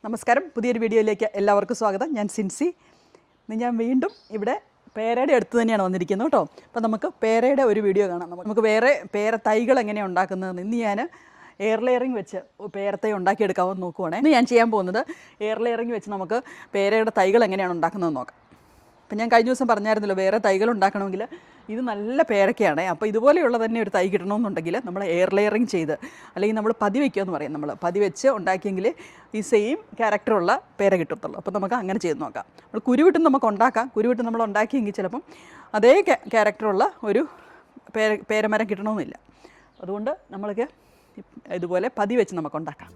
നമസ്കാരം, പുതിയൊരു വീഡിയോയിലേക്ക് എല്ലാവർക്കും സ്വാഗതം. ഞാൻ സിൻസി. ഇന്ന് ഞാൻ വീണ്ടും ഇവിടെ പേരയുടെ അടുത്ത് തന്നെയാണ് വന്നിരിക്കുന്നത് കേട്ടോ. അപ്പോൾ നമുക്ക് പേരയുടെ ഒരു വീഡിയോ കാണാം. നമുക്ക് വേറെ പേര തൈകൾ എങ്ങനെയാണ് ഉണ്ടാക്കുന്നതെന്ന് ഇന്ന് ഞാൻ എയർ ലെയറിങ് വെച്ച് പേരത്തൈ ഉണ്ടാക്കിയെടുക്കാമെന്ന് നോക്കുവാണേ. ഇന്ന് ഞാൻ ചെയ്യാൻ പോകുന്നത് എയർ ലെയറിങ് വെച്ച് നമുക്ക് പേരയുടെ തൈകൾ എങ്ങനെയാണ് ഉണ്ടാക്കുന്നതെന്ന് നോക്കാം. അപ്പം ഞാൻ കഴിഞ്ഞ ദിവസം പറഞ്ഞായിരുന്നല്ലോ, വേറെ തൈകൾ ഉണ്ടാക്കണമെങ്കിൽ ഇത് നല്ല പേരക്കയാണ്. അപ്പോൾ ഇതുപോലെയുള്ള തന്നെ ഒരു തൈ കിട്ടണമെന്നുണ്ടെങ്കിൽ നമ്മൾ എയർ ലെയറിങ് ചെയ്ത്, അല്ലെങ്കിൽ നമ്മൾ പതി വയ്ക്കുക എന്ന് പറയും, നമ്മൾ പതി വെച്ച് ഉണ്ടാക്കിയെങ്കിൽ ഈ സെയിം ക്യാരക്ടറുള്ള പേര കിട്ടത്തുള്ളൂ. അപ്പോൾ നമുക്ക് അങ്ങനെ ചെയ്ത് നോക്കാം. നമ്മൾ കുരുവിട്ടും നമുക്ക് ഉണ്ടാക്കാം. കുരുവിട്ട് നമ്മൾ ഉണ്ടാക്കിയെങ്കിൽ ചിലപ്പം അതേ ക്യാരക്ടറുള്ള ഒരു പേരമരം കിട്ടണമെന്നില്ല. അതുകൊണ്ട് നമ്മൾക്ക് ഇതുപോലെ പതി വെച്ച് നമുക്ക് ഉണ്ടാക്കാം.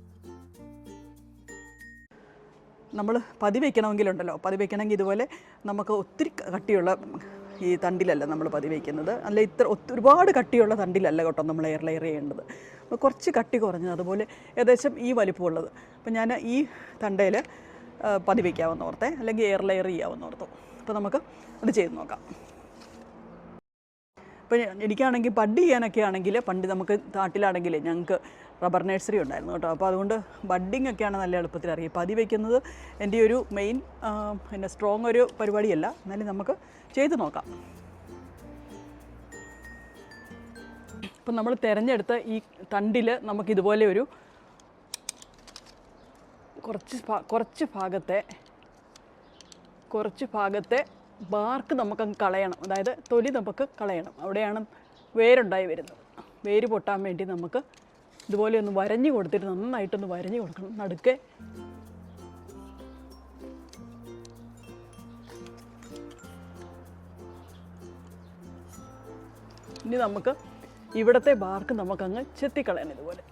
നമ്മൾ പതി വയ്ക്കണമെങ്കിലുണ്ടല്ലോ, പതി വയ്ക്കണമെങ്കിൽ ഇതുപോലെ നമുക്ക് ഒത്തിരി കട്ടിയുള്ള ഈ തണ്ടിലല്ല നമ്മൾ പതി വയ്ക്കുന്നത്. അല്ല, ഒരുപാട് കട്ടിയുള്ള തണ്ടിലല്ല കേട്ടോ നമ്മൾ എയർ ലെയർ ചെയ്യേണ്ടത്. അപ്പോൾ കുറച്ച് കട്ടി കുറഞ്ഞത്, അതുപോലെ ഏകദേശം ഈ വലിപ്പമുള്ളത്. അപ്പോൾ ഞാൻ ഈ തണ്ടയിൽ പതി വയ്ക്കാമെന്ന് ഓർത്തേ, അല്ലെങ്കിൽ എയർ ലെയർ ചെയ്യാമെന്ന് ഓർത്തു. അപ്പോൾ നമുക്ക് അത് ചെയ്ത് നോക്കാം. അപ്പോൾ എനിക്കാണെങ്കിൽ ബഡ് ചെയ്യാനൊക്കെ ആണെങ്കിൽ, പണ്ട് നമുക്ക് നാട്ടിലാണെങ്കിൽ ഞങ്ങൾക്ക് റബ്ബർ നഴ്സറി ഉണ്ടായിരുന്നു കേട്ടോ. അപ്പോൾ അതുകൊണ്ട് ബഡ്ഡിങ് ഒക്കെയാണ് നല്ല എളുപ്പത്തിൽ അറിയാം. പതി വയ്ക്കുന്നത് എൻ്റെ ഒരു മെയിൻ പിന്നെ സ്ട്രോങ് ഒരു പരിപാടിയല്ല, എന്നാലും നമുക്ക് ചെയ്ത് നോക്കാം. ഇപ്പം നമ്മൾ തിരഞ്ഞെടുത്ത ഈ തണ്ടിൽ നമുക്കിതുപോലെ ഒരു കുറച്ച് ഭാഗത്തെ ബാർക്ക് നമുക്കങ്ങ് കളയണം. അതായത് തൊലി നമുക്ക് കളയണം. അവിടെയാണ് വേരുണ്ടായി വരുന്നത്. വേര് പൊട്ടാൻ വേണ്ടി നമുക്ക് ഇതുപോലെ ഒന്ന് വരഞ്ഞു കൊടുത്തിട്ട് നന്നായിട്ടൊന്ന് വരഞ്ഞു കൊടുക്കണം നടുക്കെ. ഇനി നമുക്ക് ഇവിടുത്തെ ബാർക്ക് നമുക്കങ്ങ് ചെത്തിക്കളയണം ഇതുപോലെ.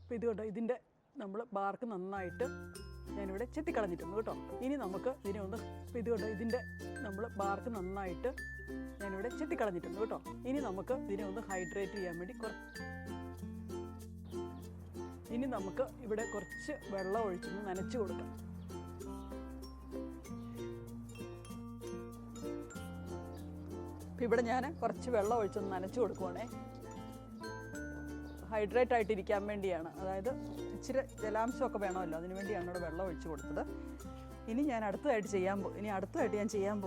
അപ്പോൾ ഇത് കേട്ടോ, ഇതിൻ്റെ നമ്മൾ ബാർക്ക് നന്നായിട്ട് ഞാനിവിടെ ചെത്തിക്കളഞ്ഞിട്ടുണ്ട് കേട്ടോ. ഇനി നമുക്ക് ഇതിനെ ഒന്ന്, ഇപ്പോൾ ഇത് കേട്ടോ, ഇതിൻ്റെ നമ്മൾ ബാർക്ക് നന്നായിട്ട് ഞാനിവിടെ ചെത്തിക്കളഞ്ഞിട്ടുണ്ട് കേട്ടോ. ഇനി നമുക്ക് ഇതിനെ ഒന്ന് ഹൈഡ്രേറ്റ് ചെയ്യാൻ വേണ്ടി ഇനി നമുക്ക് ഇവിടെ കുറച്ച് വെള്ളം ഒഴിച്ചൊന്ന് നനച്ച് കൊടുക്കാം. അപ്പോൾ ഇവിടെ ഞാൻ കുറച്ച് വെള്ളം ഒഴിച്ചൊന്ന് നനച്ച് കൊടുക്കുവാണേ. ഹൈഡ്രേറ്റ് ആയിട്ടിരിക്കാൻ വേണ്ടിയാണ്. അതായത് ഇച്ചിരി ജലാംശമൊക്കെ വേണമല്ലോ, അതിന് വേണ്ടിയാണ് ഇവിടെ വെള്ളം ഒഴിച്ച് കൊടുത്തത്. ഇനി അടുത്തതായിട്ട് ഞാൻ ചെയ്യാൻ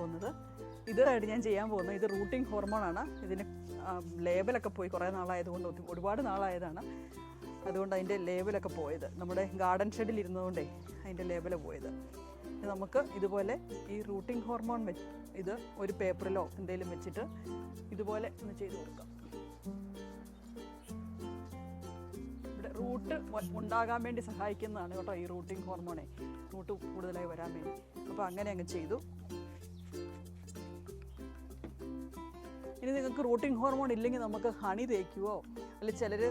പോകുന്നത് ഇത് റൂട്ടിംഗ് ഹോർമോണാണ്. ഇതിന് ലേബലൊക്കെ പോയി കുറേ നാളായതുകൊണ്ട്, ഒരുപാട് നാളായതാണ്. അതുകൊണ്ട് അതിൻ്റെ ലേബലൊക്കെ പോയത്, നമ്മുടെ ഗാർഡൻ ഷെഡിൽ ഇരുന്നതുകൊണ്ടേ അതിൻ്റെ ലേബല് പോയത്. നമുക്ക് ഇതുപോലെ ഈ റൂട്ടിംഗ് ഹോർമോൺ ഇത് ഒരു പേപ്പറിലോ എന്തെങ്കിലും വെച്ചിട്ട് ഇതുപോലെ ഒന്ന് ചെയ്ത് കൊടുക്കാം. റൂട്ട് ഉണ്ടാകാൻ വേണ്ടി സഹായിക്കുന്നതാണ് കേട്ടോ ഈ റൂട്ടിംഗ് ഹോർമോണെ, റൂട്ട് കൂടുതലായി വരാൻ വേണ്ടി. അപ്പോൾ അങ്ങനെ അങ്ങ് ചെയ്തു. ഇനി നിങ്ങൾക്ക് റൂട്ടിംഗ് ഹോർമോൺ ഇല്ലെങ്കിൽ നമുക്ക് ഹണി തേക്കുവോ, അല്ലെങ്കിൽ ചിലർ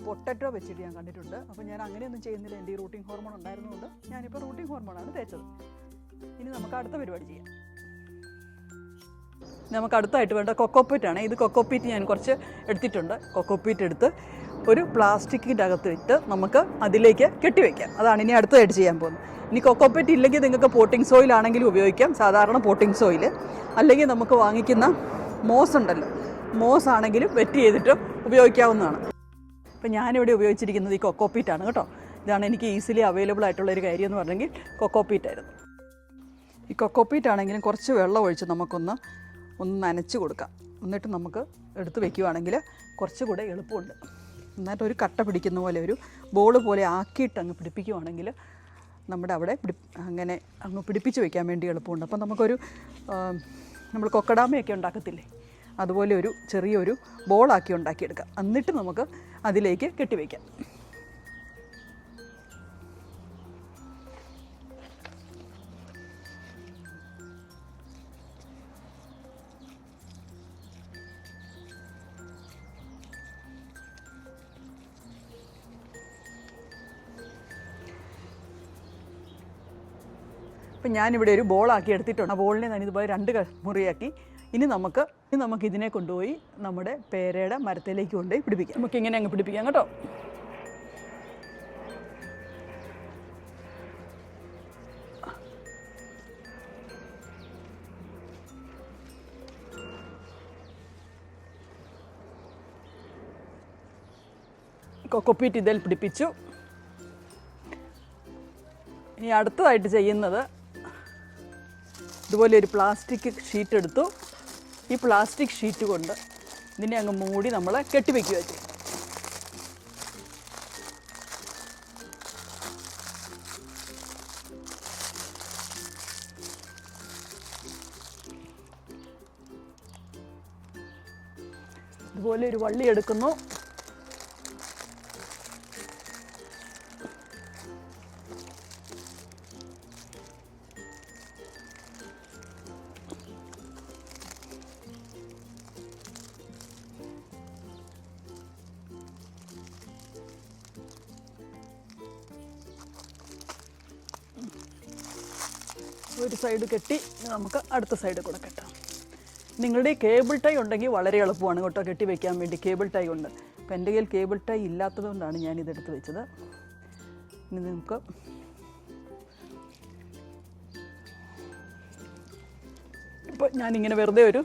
പൊട്ടറ്റോ വെച്ചിട്ട് ഞാൻ കണ്ടിട്ടുണ്ട്. അപ്പോൾ ഞാൻ അങ്ങനെയൊന്നും ചെയ്യുന്നില്ല. എൻ്റെ ഈ റൂട്ടിംഗ് ഹോർമോൺ ഉണ്ടായിരുന്നതുകൊണ്ട് ഞാനിപ്പോൾ റൂട്ടിംഗ് ഹോർമോണാണ് തേച്ചത്. ഇനി നമുക്ക് അടുത്ത പരിപാടി ചെയ്യാം. നമുക്ക് അടുത്തായിട്ട് വേണ്ട കൊക്കോപ്പീറ്റാണ്. ഇത് കൊക്കോപ്പീറ്റ് ഞാൻ കുറച്ച് എടുത്തിട്ടുണ്ട്. കൊക്കോപ്പീറ്റ് എടുത്ത് ഒരു പ്ലാസ്റ്റിക്കിൻ്റെ അകത്ത് ഇട്ട് നമുക്ക് അതിലേക്ക് കെട്ടിവെക്കാം. അതാണ് ഇനി അടുത്തതായിട്ട് ചെയ്യാൻ പോകുന്നത്. ഇനി കൊക്കോപ്പീറ്റ് ഇല്ലെങ്കിൽ നിങ്ങൾക്ക് പോട്ടിംഗ് സോയിൽ ആണെങ്കിലും ഉപയോഗിക്കാം, സാധാരണ പോട്ടിംഗ് സോയിൽ. അല്ലെങ്കിൽ നമുക്ക് വാങ്ങിക്കുന്ന മോസ് ഉണ്ടല്ലോ, മോസ് ആണെങ്കിലും വെറ്റ് ചെയ്തിട്ട് ഉപയോഗിക്കാവുന്നതാണ്. അപ്പോൾ ഞാനിവിടെ ഉപയോഗിച്ചിരിക്കുന്നത് ഈ കൊക്കോപ്പീറ്റാണ് കേട്ടോ. ഇതാണ് എനിക്ക് ഈസിലി അവൈലബിൾ ആയിട്ടുള്ളൊരു കാര്യം എന്ന് പറഞ്ഞെങ്കിൽ കൊക്കോപ്പീറ്റായിരുന്നു. ഈ കൊക്കോപ്പീറ്റ് ആണെങ്കിലും കുറച്ച് വെള്ളം ഒഴിച്ച് നമുക്കൊന്ന് നനച്ച് കൊടുക്കാം. എന്നിട്ട് നമുക്ക് എടുത്ത് വെക്കുകയാണെങ്കിൽ കുറച്ചുകൂടെ എളുപ്പമുണ്ട്. എന്നിട്ട് ഒരു കട്ട പിടിക്കുന്ന പോലെ ഒരു ബോൾ പോലെ ആക്കിയിട്ട് അങ്ങ് പിടിപ്പിക്കുകയാണെങ്കിൽ നമ്മുടെ അവിടെ അങ്ങനെ അങ്ങ് പിടിപ്പിച്ച് വയ്ക്കാൻ വേണ്ടി എളുപ്പമുണ്ട്. അപ്പം നമുക്കൊരു നമ്മൾ കൊക്കടാമയൊക്കെ ഉണ്ടാക്കത്തില്ലേ, അതുപോലെ ഒരു ചെറിയൊരു ബോളാക്കി ഉണ്ടാക്കിയെടുക്കാം. എന്നിട്ട് നമുക്ക് അതിലേക്ക് കെട്ടിവയ്ക്കാം. അപ്പം ഞാനിവിടെ ഒരു ബോളാക്കി എടുത്തിട്ടുണ്ട്. ആ ബോളിനെ ഞാൻ ഇതുപോലെ 2 മുറിയാക്കി. ഇനി നമുക്ക് ഇതിനെ കൊണ്ടുപോയി നമ്മുടെ പേരയുടെ മരത്തിലേക്ക് കൊണ്ടുപോയി പിടിപ്പിക്കാം. നമുക്കിങ്ങനെ അങ്ങ് പിടിപ്പിക്കാം കേട്ടോ. കൊക്കോപ്പീറ്റ് ഇതിൽ പിടിപ്പിച്ചു. ഇനി അടുത്തതായിട്ട് ചെയ്യുന്നത്, ഇതുപോലെ ഒരു പ്ലാസ്റ്റിക് ഷീറ്റ് എടുത്തു. ഈ പ്ലാസ്റ്റിക് ഷീറ്റ് കൊണ്ട് ഇതിനെ അങ്ങ് മൂടി നമ്മൾ കെട്ടിവെക്കുക ചെയ്യും. ഇതുപോലെ ഒരു വള്ളി എടുക്കുന്നു. ഒരു സൈഡ് കെട്ടി നമുക്ക് അടുത്ത സൈഡ് കൂടെ കെട്ടാം. നിങ്ങളുടെ ഈ കേബിൾ ടൈ ഉണ്ടെങ്കിൽ വളരെ എളുപ്പമാണ് കേട്ടോ കെട്ടി വയ്ക്കാൻ വേണ്ടി. കേബിൾ ടൈ ഉണ്ട്. അപ്പോൾ എൻ്റെ കയ്യിൽ കേബിൾ ടൈ ഇല്ലാത്തത് കൊണ്ടാണ് ഞാനിതെടുത്ത് വെച്ചത്. ഇനി നമുക്ക് ഇപ്പോൾ ഞാനിങ്ങനെ വെറുതെ ഒരു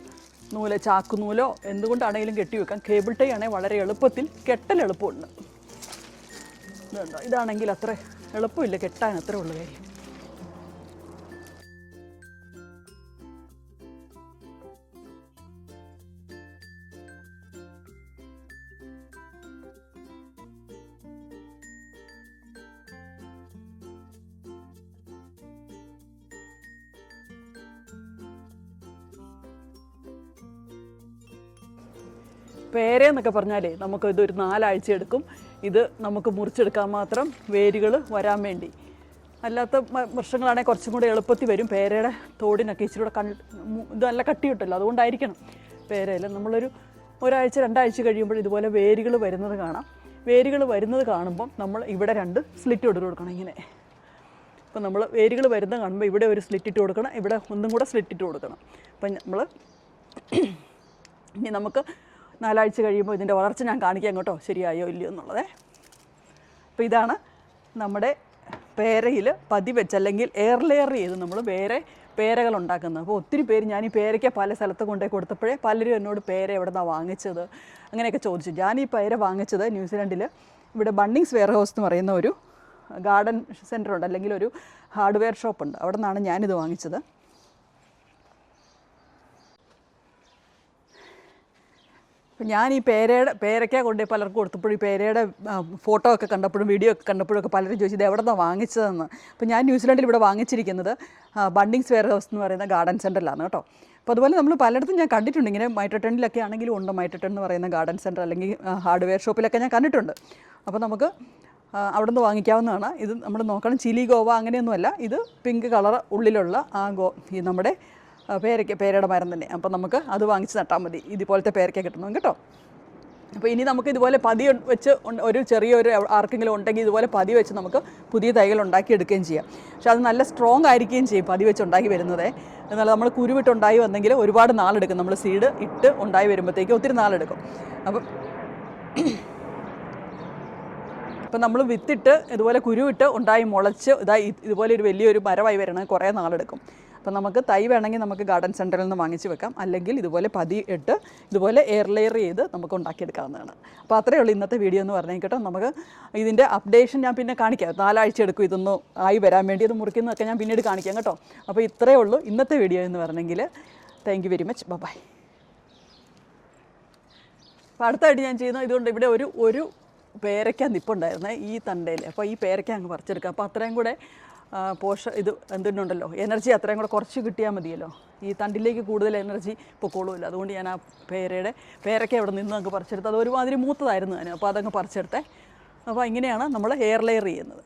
നൂല്, ചാക്കുനൂലോ എന്തുകൊണ്ടാണെങ്കിലും കെട്ടി വെക്കാം. കേബിൾ ടൈ ആണെങ്കിൽ വളരെ എളുപ്പത്തിൽ കെട്ടൽ എളുപ്പമുണ്ട്. ഇതുണ്ടോ, ഇതാണെങ്കിൽ അത്ര എളുപ്പമില്ല കെട്ടാൻ, അത്രേ ഉള്ള കാര്യം. പേരയെന്നൊക്കെ പറഞ്ഞാലേ നമുക്ക് ഇതൊരു 4 ആഴ്ച എടുക്കും. ഇത് നമുക്ക് മുറിച്ചെടുക്കാൻ മാത്രം വേരുകൾ വരാൻ വേണ്ടി. അല്ലാത്ത വൃക്ഷങ്ങളാണെങ്കിൽ കുറച്ചും കൂടെ എളുപ്പത്തിൽ വരും. പേരയുടെ തോടിനൊക്കെ ഇച്ചിരി കൂടെ ഇത് നല്ല കട്ടി കിട്ടുമല്ലോ, അതുകൊണ്ടായിരിക്കണം. പേരയിൽ നമ്മളൊരു 1 ആഴ്ച 2 ആഴ്ച കഴിയുമ്പോൾ ഇതുപോലെ വേരുകൾ വരുന്നത് കാണാം. വേരുകൾ വരുന്നത് കാണുമ്പം നമ്മൾ ഇവിടെ 2 സ്ലിറ്റ് ഇട്ട് കൊടുക്കണം ഇങ്ങനെ. അപ്പം നമ്മൾ വേരുകൾ വരുന്നത് കാണുമ്പോൾ ഇവിടെ ഒരു സ്ലിറ്റ് ഇട്ട് കൊടുക്കണം, ഇവിടെ ഒന്നും കൂടെ സ്ലിറ്റ് ഇട്ട് കൊടുക്കണം. അപ്പം നമ്മൾ ഇനി നമുക്ക് 4 ആഴ്ച കഴിയുമ്പോൾ ഇതിൻ്റെ വളർച്ച ഞാൻ കാണിക്കാം കേട്ടോ, ശരിയായോ ഇല്ലയോ എന്നുള്ളത്. അപ്പോൾ ഇതാണ് നമ്മുടെ പേരയിൽ പതി വെച്ച് അല്ലെങ്കിൽ എയർ ലെയർ ചെയ്ത് നമ്മൾ വേറെ പേരകൾ ഉണ്ടാക്കുന്നത്. അപ്പോൾ ഒത്തിരി പേര്, ഞാൻ ഈ പേരയ്ക്ക പല സ്ഥലത്ത് കൊണ്ടുപോയി കൊടുത്തപ്പോഴേ പലരും എന്നോട് പേര എവിടെ നിന്നാണ് വാങ്ങിച്ചത് അങ്ങനെയൊക്കെ ചോദിച്ചു. ഞാൻ ഈ പേര വാങ്ങിച്ചത് ന്യൂസിലൻഡിൽ ഇവിടെ ബണ്ണിങ്സ് വെയർ ഹൗസ് എന്ന് പറയുന്ന ഒരു ഗാർഡൻ സെൻ്റർ ഉണ്ട്, അല്ലെങ്കിൽ ഒരു ഹാർഡ്വെയർ ഷോപ്പുണ്ട്. അവിടെ നിന്നാണ് ഞാനിത് വാങ്ങിച്ചത്. ഞാൻ ഈ പേരയ്ക്ക കൊണ്ടുപോയി പലർക്കും കൊടുത്തപ്പോഴും ഈ പേരയുടെ ഫോട്ടോ ഒക്കെ കണ്ടപ്പോഴും വീഡിയോ ഒക്കെ കണ്ടപ്പോഴൊക്കെ പലരും ചോദിച്ചത് എവിടെ നിന്നാണ് വാങ്ങിച്ചതെന്ന്. അപ്പോൾ ഞാൻ ന്യൂസിലൻഡിൽ ഇവിടെ വാങ്ങിച്ചിരിക്കുന്നത് ബണ്ണിങ്സ് വെയർ ഹൗസ് എന്ന് പറയുന്ന ഗാർഡൻ സെൻ്ററിലാണ് കേട്ടോ. അപ്പോൾ അതുപോലെ നമ്മൾ പലയിടത്തും ഞാൻ കണ്ടിട്ടുണ്ട്, ഇങ്ങനെ മൈറ്റട്ടണിലൊക്കെ ആണെങ്കിലും ഉണ്ട്. മൈറ്റട്ടൺ എന്ന് പറയുന്ന ഗാർഡൻ സെൻ്റർ അല്ലെങ്കിൽ ഹാർഡ്വെയർ ഷോപ്പിലൊക്കെ ഞാൻ കണ്ടിട്ടുണ്ട്. അപ്പോൾ നമുക്ക് അവിടെ നിന്ന് വാങ്ങിക്കാവുന്നതാണ്. ഇത് നമ്മൾ നോക്കണം, ചിലി ഗോവ അങ്ങനെയൊന്നുമല്ല, ഇത് പിങ്ക് കളർ ഉള്ളിലുള്ള ഈ നമ്മുടെ പേരയുടെ മരം തന്നെ. അപ്പോൾ നമുക്ക് അത് വാങ്ങിച്ച് നട്ടാൽ മതി. ഇതുപോലത്തെ പേരയ്ക്ക കിട്ടണം കേട്ടോ. അപ്പോൾ ഇനി നമുക്ക് ഇതുപോലെ പതി വെച്ച് ഒരു ചെറിയൊരു ആർക്കെങ്കിലും ഉണ്ടെങ്കിൽ ഇതുപോലെ പതി വെച്ച് നമുക്ക് പുതിയ തൈകൾ ഉണ്ടാക്കിയെടുക്കുകയും ചെയ്യാം. പക്ഷെ അത് നല്ല സ്ട്രോങ് ആയിരിക്കുകയും ചെയ്യും പതി വെച്ച് ഉണ്ടാക്കി വരുന്നത്. എന്നാൽ നമ്മൾ കുരുവിട്ടുണ്ടായി വന്നെങ്കിൽ ഒരുപാട് നാളെടുക്കും. നമ്മൾ സീഡ് ഇട്ട് ഉണ്ടായി വരുമ്പോഴത്തേക്ക് ഒത്തിരി നാളെടുക്കും. അപ്പം ഇപ്പം നമ്മൾ വിത്തിട്ട് ഇതുപോലെ കുരുവിട്ട് ഉണ്ടായി മുളച്ച് ഇതുപോലെ ഒരു വലിയൊരു മരമായി വരണമെങ്കിൽ കുറേ നാളെടുക്കും. അപ്പം നമുക്ക് തൈ വേണമെങ്കിൽ നമുക്ക് ഗാർഡൻ സെൻറ്ററിൽ നിന്ന് വാങ്ങിച്ച് വെക്കാം, അല്ലെങ്കിൽ ഇതുപോലെ പതി ഇട്ട് ഇതുപോലെ എയർ ലെയർ ചെയ്ത് നമുക്ക് ഉണ്ടാക്കിയെടുക്കാവുന്നതാണ്. അപ്പോൾ അത്രയേ ഉള്ളൂ ഇന്നത്തെ വീഡിയോ എന്ന് പറഞ്ഞാൽ കേട്ടോ. നമുക്ക് ഇതിൻ്റെ അപ്ഡേഷൻ ഞാൻ പിന്നെ കാണിക്കാം, 4 ആഴ്ച എടുക്കും ഇതൊന്ന് ആയി വരാൻ വേണ്ടി. ഇത് മുറിക്കുന്നതൊക്കെ ഞാൻ പിന്നീട് കാണിക്കാം കേട്ടോ. അപ്പോൾ ഇത്രയേ ഉള്ളൂ ഇന്നത്തെ വീഡിയോ എന്ന് പറഞ്ഞെങ്കിൽ. Thank you very much. Bye. അപ്പോൾ അടുത്തായിട്ട് ഞാൻ ചെയ്യുന്നത് ഇതുകൊണ്ട് ഇവിടെ ഒരു പേരയ്ക്ക നിപ്പുണ്ടായിരുന്നേ ഈ തണ്ടയിൽ. അപ്പോൾ ഈ പേരയ്ക്ക അങ്ങ് പറിച്ചെടുക്കാം. അപ്പോൾ അത്രയും കൂടെ ഇത് എന്തുണ്ടല്ലോ എനർജി അത്രയും കൂടെ കുറച്ച് കിട്ടിയാൽ മതിയല്ലോ. ഈ തണ്ടിലേക്ക് കൂടുതൽ എനർജി പൊക്കോളുമില്ല. അതുകൊണ്ട് ഞാൻ ആ പേരയ്ക്ക അവിടെ നിന്ന് അങ്ങ് പറിച്ചെടുത്ത്. അത് ഒരുമാതിരി മൂത്തതായിരുന്നു ഞാൻ. അപ്പോൾ അതങ്ങ് പറിച്ചെടുത്തേ. അപ്പോൾ ഇങ്ങനെയാണ് നമ്മൾ എയർ ലെയർ ചെയ്യുന്നത്.